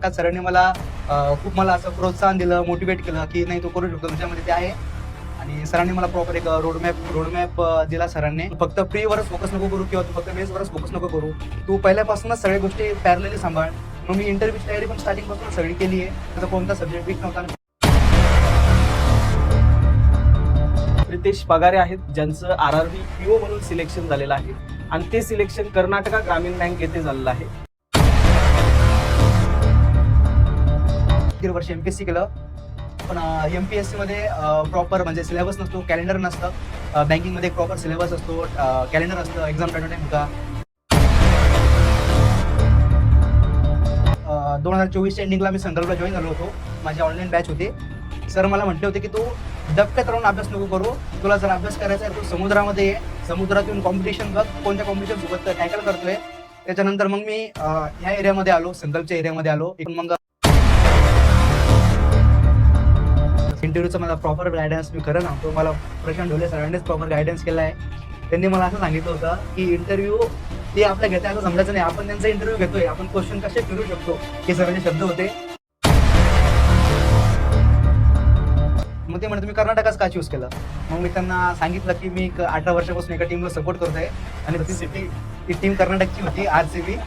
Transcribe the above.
आकाश सरांनी मला खूप मला असं प्रोत्साहन दिलं, मोटिवेट केलं, की नाही तू करू शकतो, तुझ्यामध्ये ते आहे. आणि सरांनी मला प्रॉपर एक रोडमॅप दिला सरांनी. फक्त प्रीवरच फोकस नको करू किंवा तू फक्त मेन्सवरच फोकस नको करू. तू पहिल्यापासूनच सगळ्या गोष्टी पॅरलली सांभाळ. मग मी इंटरव्ह्यूची तयारी पण स्टार्टिंगपासून सगळी केली आहे. त्याचा कोणता सब्जेक्ट वीक नव्हता. रितेश पगारे आहेत, ज्यांचं RRB PO म्हणून सिलेक्शन झालेलं आहे आणि ते सिलेक्शन कर्नाटका ग्रामीण बँक येथे झालेलं आहे. दीड वर्ष MPSC केलं, पण MPSC मध्ये प्रॉपर म्हणजे सिलेबस नसतो, कॅलेंडर नसतं. बँकिंगमध्ये एक प्रॉपर सिलेबस असतो, कॅलेंडर असतं, एक्झाम टाइम होता. 2024च्या एंडिंगला मी संकल्पला जॉईन झालो होतो. माझी ऑनलाईन बॅच होती. सर मला म्हटले होते की तू डबक्यात राहून अभ्यास नको करू, तुला जर अभ्यास करायचा आहे तू समुद्रामध्ये ये, समुद्रात येऊन कॉम्पिटिशन बघ, कोणत्या कॉम्पिटिशन सोबत टॅकल करतोय. त्याच्यानंतर मग मी ह्या एरियामध्ये आलो, संकल्पच्या एरियामध्ये आलो. मग इंटरव्ह्यूचा मला प्रॉपर गायडन्स मी खरं सांगतो, मला प्रशांत ढोले सरांनीच प्रॉपर गायडन्स केला आहे. त्यांनी मला असं सांगितलं होतं की इंटरव्ह्यू ते आपल्या घेते असं समजायचं नाही, आपण त्यांचा इंटरव्ह्यू घेतोय, आपण क्वेश्चन कसे फिरू शकतो हे सगळे शब्द होते. मग ते म्हणते तुम्ही कर्नाटकाच का चूज केलं. मग मी त्यांना सांगितलं की मी 18 वर्षापासून एका टीमला सपोर्ट करतोय आणि ती टीम कर्नाटकची होती, RCB.